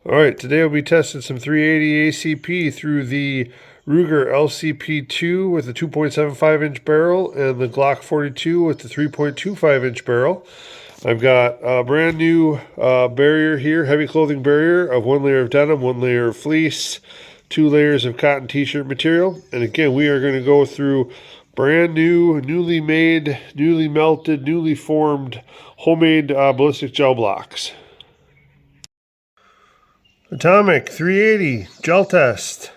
All right, today we'll be testing some 380 ACP through the Ruger LCP2 with the 2.75 inch barrel and the Glock 42 with the 3.25 inch barrel. I've got a brand new barrier here, heavy clothing barrier of 1 layer of denim, 1 layer of fleece, 2 layers of cotton t-shirt material. And again, we are going to go through brand new, newly made, newly melted, newly formed homemade ballistic gel blocks. Atomic 380 gel test.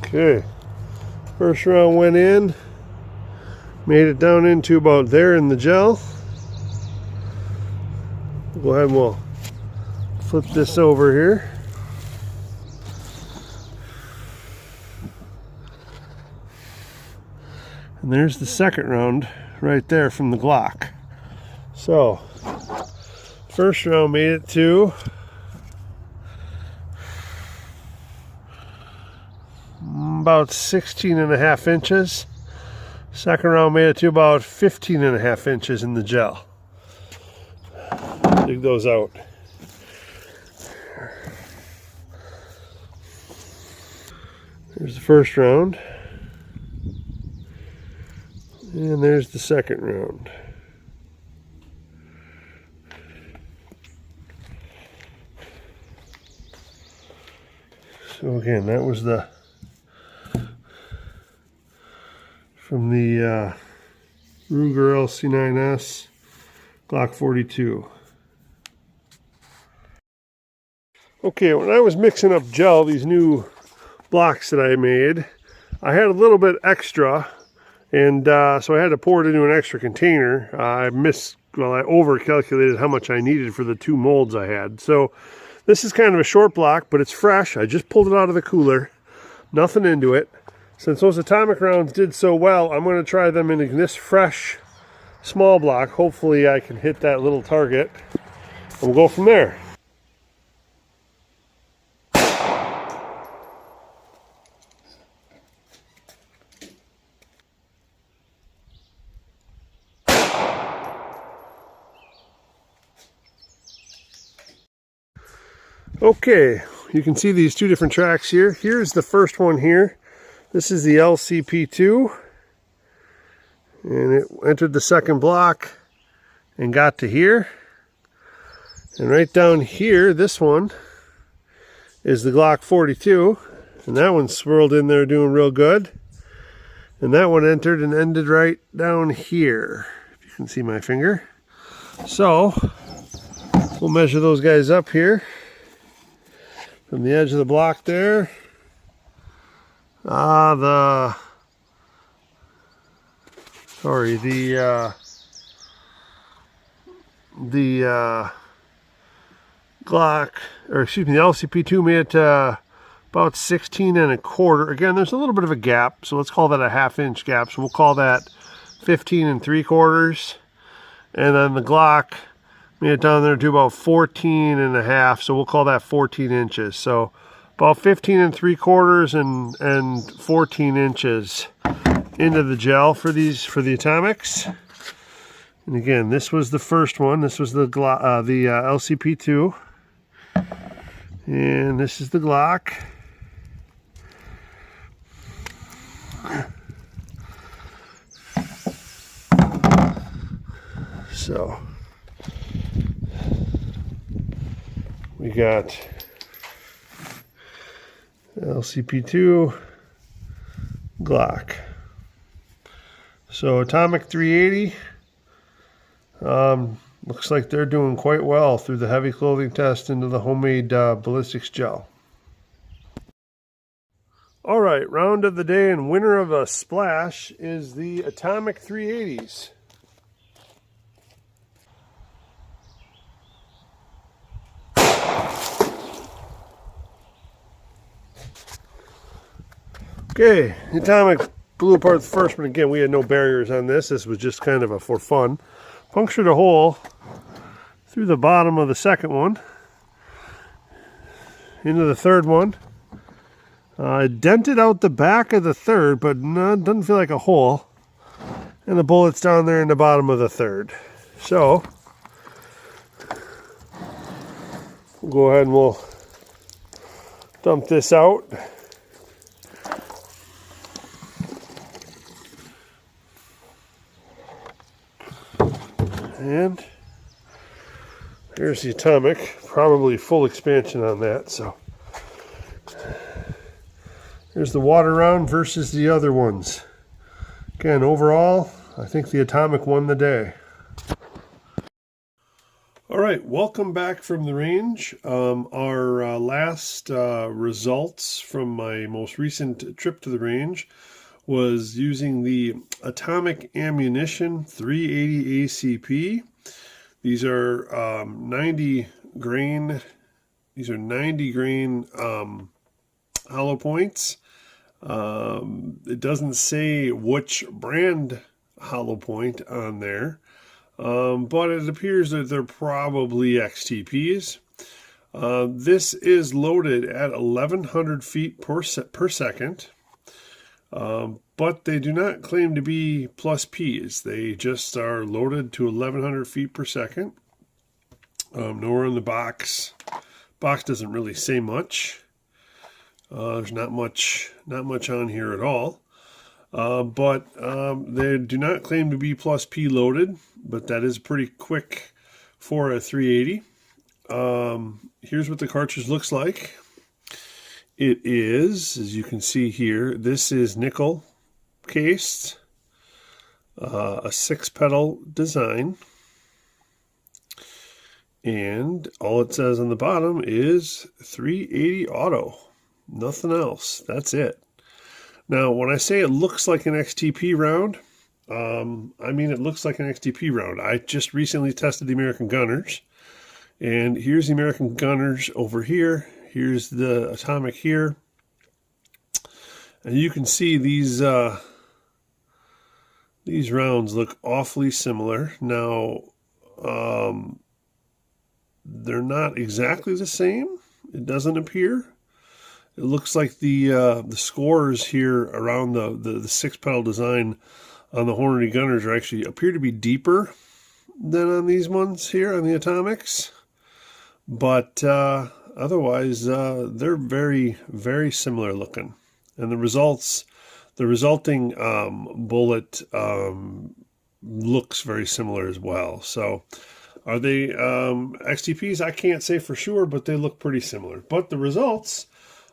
Okay, first round went in, made it down into about there in the gel. Go ahead and we'll flip this over here. And there's the second round right there from the Glock. So, first round made it to about 16.5 inches. Second round made it to about 15.5 inches in the gel. Dig those out. There's the first round. And there's the second round. So again, that was from the Ruger LC9S Glock 42. Okay, when I was mixing up gel, these new blocks that I made, I had a little bit extra. And so I had to pour it into an extra container. I over-calculated how much I needed for the 2 molds I had. So this is kind of a short block, but it's fresh. I just pulled it out of the cooler. Nothing into it. Since those atomic rounds did so well, I'm going to try them in this fresh small block. Hopefully I can hit that little target. And we'll go from there. Okay, you can see these 2 different tracks here. Here's the first one here. This is the LCP2. And it entered the second block and got to here. And right down here, this one is the Glock 42. And that one swirled in there doing real good. And that one entered and ended right down here. If you can see my finger. So, we'll measure those guys up here. From the edge of the block there, the Glock, or excuse me, the LCP2 made it about 16.25. Again, there's a little bit of a gap, so let's call that a 1/2 inch gap. So we'll call that 15.75. And then the Glock made it down there to about 14.5, so we'll call that 14 inches. So about 15.75 and 14 inches into the gel for the atomics. And again, this was the first one. This was the LCP2, and this is the Glock. So we got LCP2, Glock. So Atomic 380, looks like they're doing quite well through the heavy clothing test into the homemade ballistics gel. All right, round of the day and winner of a splash is the Atomic 380s. Okay, the Atomic blew apart the first one. Again, we had no barriers on this. This was just kind of a for fun. Punctured a hole through the bottom of the second one. into the third one. Dented out the back of the third, but doesn't feel like a hole. And the bullet's down there in the bottom of the third. So, we'll go ahead and we'll dump this out. And here's the atomic, probably full expansion on that. So here's the water round versus the other ones. Again, overall, I think the atomic won the day. All right, welcome back from the range. Our last results from my most recent trip to the range was using the Atomic Ammunition 380 ACP. These are 90 grain. These are 90 grain hollow points. It doesn't say which brand hollow point on there, but it appears that they're probably XTPs. This is loaded at 1,100 feet per second. But they do not claim to be plus Ps. They just are loaded to 1,100 feet per second. Nowhere in the box. Box doesn't really say much. There's not much on here at all. But they do not claim to be plus P loaded, but that is pretty quick for a 380. Here's what the cartridge looks like. It is, as you can see here, this is nickel cased, a 6-pedal design, and all it says on the bottom is 380 auto. Nothing else. That's it. Now, when I say it looks like an XTP round, I mean it looks like an XTP round. I just recently tested the American Gunners, and here's the American Gunners over here. Here's the atomic here, and you can see these rounds look awfully similar. Now, they're not exactly the same. It doesn't appear. It looks like the scores here around the 6-pedal design on the Hornady Gunners are actually appear to be deeper than on these ones here on the atomics, but otherwise, they're very, very similar looking. And the resulting bullet looks very similar as well. So are they XTPs? I can't say for sure, but they look pretty similar. But the results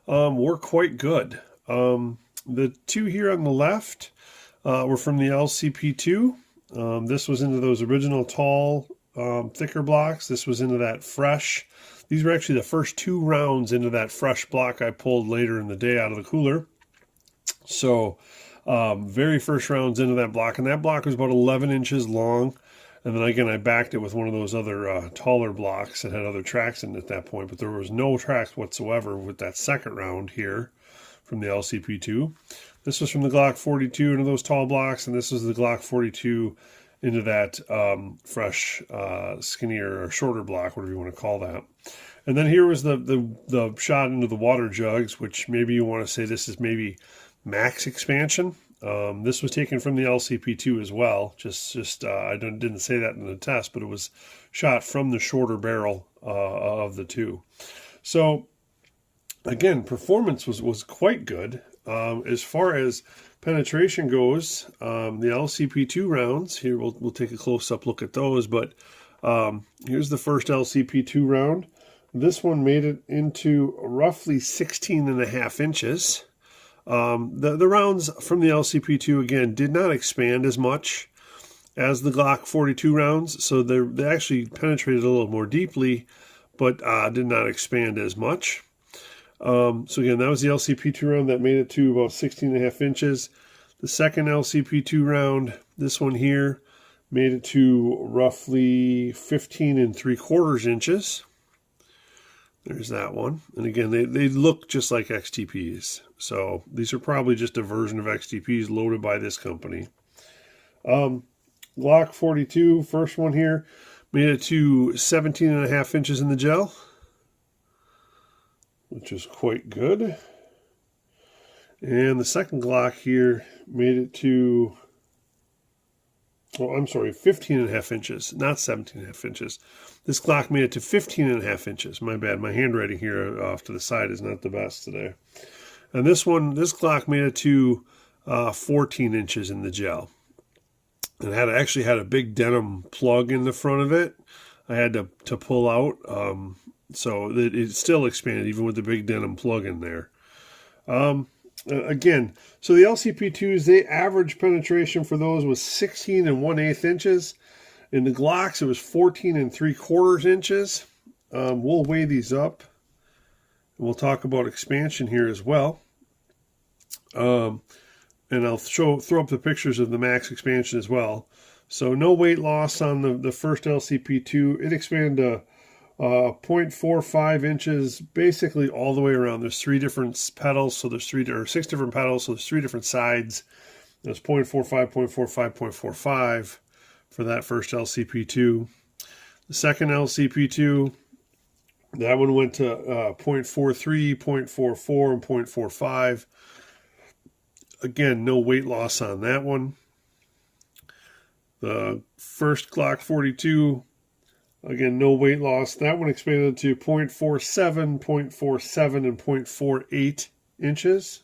were quite good. The two here on the left were from the LCP2. This was into those original tall, thicker blocks. This was into that fresh. These were actually the first 2 rounds into that fresh block I pulled later in the day out of the cooler. So, very first rounds into that block. And that block was about 11 inches long. And then again, I backed it with one of those other taller blocks that had other tracks in it at that point. But there was no tracks whatsoever with that second round here from the LCP2. This was from the Glock 42 into those tall blocks. And this was the Glock 42 into that fresh, skinnier or shorter block, whatever you want to call that. And then here was the shot into the water jugs, which maybe you want to say this is maybe max expansion. This was taken from the LCP2 as well. I didn't say that in the test, but it was shot from the shorter barrel of the two. So again, performance was quite good. As far as penetration goes, the LCP2 rounds, here we'll take a close-up look at those, but here's the first LCP2 round. This one made it into roughly 16.5 inches. The rounds from the LCP2, again, did not expand as much as the Glock 42 rounds, so they actually penetrated a little more deeply, but did not expand as much. So again, that was the LCP2 round that made it to about 16.5 inches. The second LCP2 round, this one here, made it to roughly 15.75 inches. There's that one. And again, they look just like XTPs. So these are probably just a version of XTPs loaded by this company. Glock 42, first one here, made it to 17.5 inches in the gel. which is quite good. And the second Glock here made it to, oh, I'm sorry, 15.5 inches, not 17.5 inches. This Glock made it to 15.5 inches. My bad, my handwriting here off to the side is not the best today. And this Glock made it to 14 inches in the gel. It actually had a big denim plug in the front of it. I had to pull out, so it still expanded even with the big denim plug in there. Again, so the LCP2s, the average penetration for those was 16 1/8 inches. In the Glocks, it was 14 3/4 inches. We'll weigh these up. We'll talk about expansion here as well. And I'll throw up the pictures of the max expansion as well. So no weight loss on the first LCP2. It expanded to 0.45 inches basically all the way around. There's 3 different pedals, so there's 6 different pedals, so there's 3 different sides. There's 0.45, 0.45, 0.45 for that first LCP2. The second LCP2, that one went to 0.43, 0.44, and 0.45. Again, no weight loss on that one. The first Glock 42, again, no weight loss. That one expanded to 0.47, 0.47, and 0.48 inches.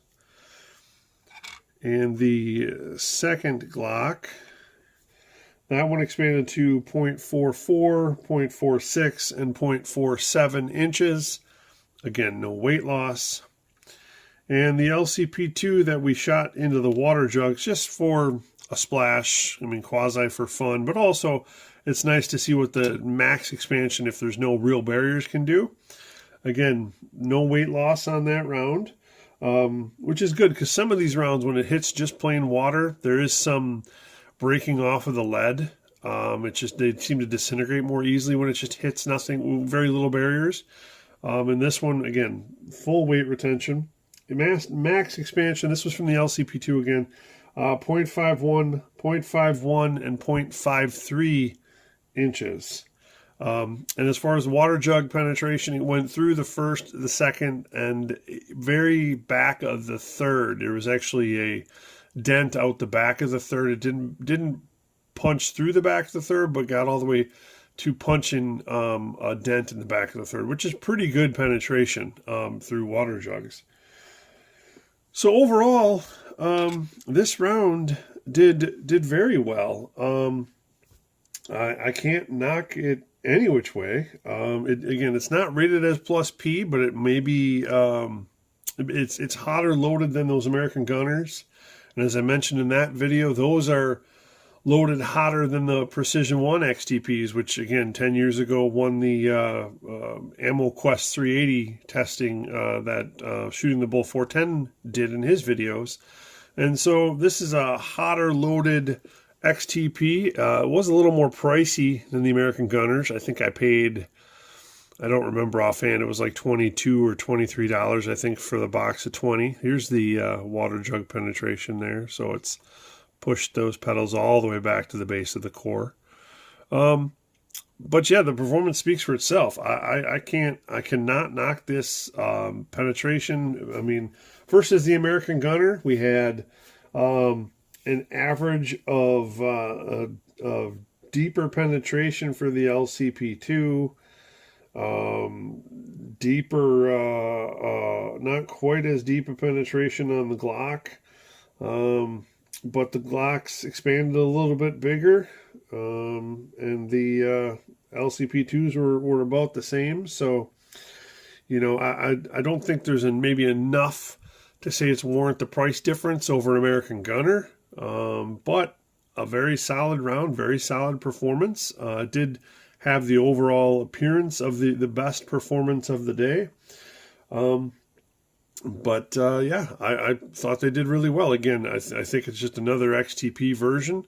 And the second Glock, that one expanded to 0.44, 0.46, and 0.47 inches. Again, no weight loss. And the LCP2 that we shot into the water jugs just for a splash, I mean, quasi for fun, but also it's nice to see what the max expansion, if there's no real barriers, can do. Again, no weight loss on that round, which is good because some of these rounds, when it hits just plain water, there is some breaking off of the lead. They seem to disintegrate more easily when it just hits nothing, very little barriers. And this one, again, full weight retention. Max expansion, this was from the LCP2 again, 0.51, 0.51, and 0.53 inches. And as far as water jug penetration, it went through the first, the second, and very back of the third. There was actually a dent out the back of the third. It didn't punch through the back of the third, but got all the way to punching a dent in the back of the third, which is pretty good penetration through water jugs. So overall, this round did very well. I can't knock it any which way. Again, it's not rated as plus P, but it may be it's hotter loaded than those American Gunners. And as I mentioned in that video, those are loaded hotter than the Precision One XTPs, which again 10 years ago won the Ammo Quest 380 testing that Shooting the Bull 410 did in his videos. And so this is a hotter loaded XTP. It was a little more pricey than the American Gunners. I think I paid, I don't remember offhand, it was like $22 or $23, I think, for the box of 20. Here's the water jug penetration there. So it's pushed those pedals all the way back to the base of the core. But yeah, the performance speaks for itself. I cannot knock this penetration. I mean, versus the American Gunner, we had an average of deeper penetration for the LCP2, not quite as deep a penetration on the Glock, but the Glocks expanded a little bit bigger, and the LCP2s were about the same. So, you know, I don't think there's maybe enough to say it's warrant the price difference over American Gunner, but a very solid round, very solid performance. Did have the overall appearance of the best performance of the day. But yeah, I thought they did really well. Again, I think it's just another XTP version.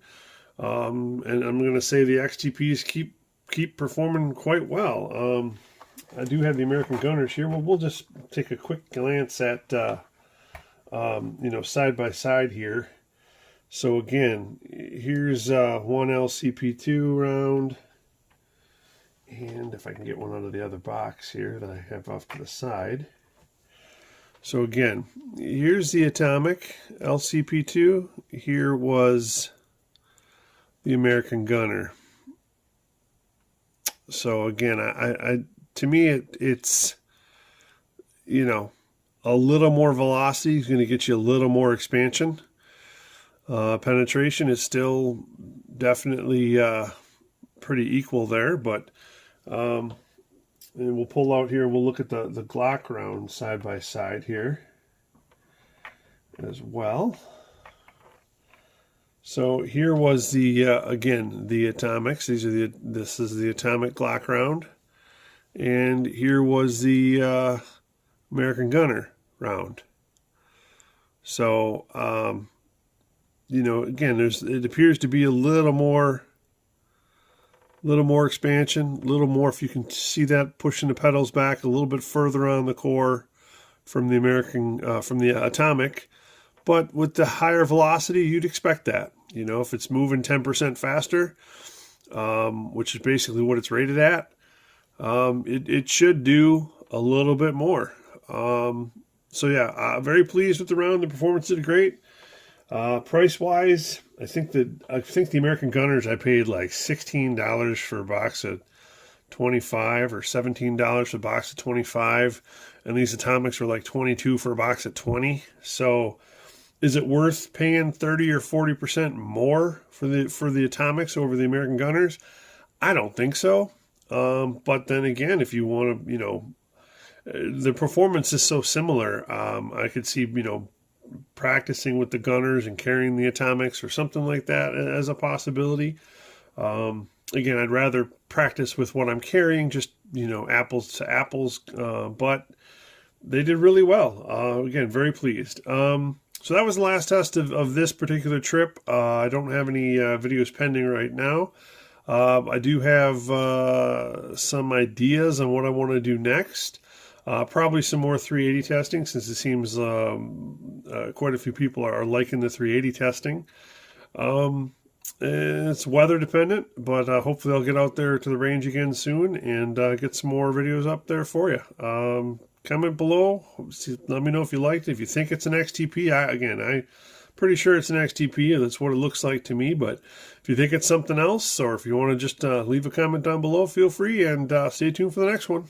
And I'm going to say the XTPs keep performing quite well. I do have the American Gunners here. Well, we'll just take a quick glance at, you know, side by side here. So again, here's one LCP2 round. And if I can get one out of the other box here that I have off to the side. So again, here's the Atomic LCP2. Here was the American Gunner. So again, I to me it's you know a little more velocity is going to get you a little more expansion. Penetration is still definitely pretty equal there, but and we'll pull out here and we'll look at the Glock round side by side here as well. So here was the again the Atomics. This is the Atomic Glock round, and here was the American Gunner round. So again, it appears to be a little more expansion, a little more, if you can see that, pushing the pedals back a little bit further on the core from the Atomic. But with the higher velocity, you'd expect that. If it's moving 10% faster, which is basically what it's rated at, it should do a little bit more. So yeah, very pleased with the round. The performance did great. Price wise, I think the American Gunners, I paid like $16 for a box of 25 or $17 for a box of 25, and these Atomics were like 22 for a box of 20. So is it worth paying 30 or 40% more for the Atomics over the American Gunners? I don't think so. But then again, if you want to, the performance is so similar. I could see, practicing with the Gunners and carrying the Atomics or something like that as a possibility. Again, I'd rather practice with what I'm carrying, just, apples to apples. But they did really well. Again, very pleased. So that was the last test of this particular trip. I don't have any videos pending right now. I do have some ideas on what I want to do next. Probably some more 380 testing, since it seems quite a few people are liking the 380 testing. It's weather dependent, but hopefully I'll get out there to the range again soon and get some more videos up there for you. Comment below. Let me know if you liked it. If you think it's an XTP, I'm pretty sure it's an XTP, and that's what it looks like to me. But if you think it's something else, or if you want to just leave a comment down below, feel free, and stay tuned for the next one.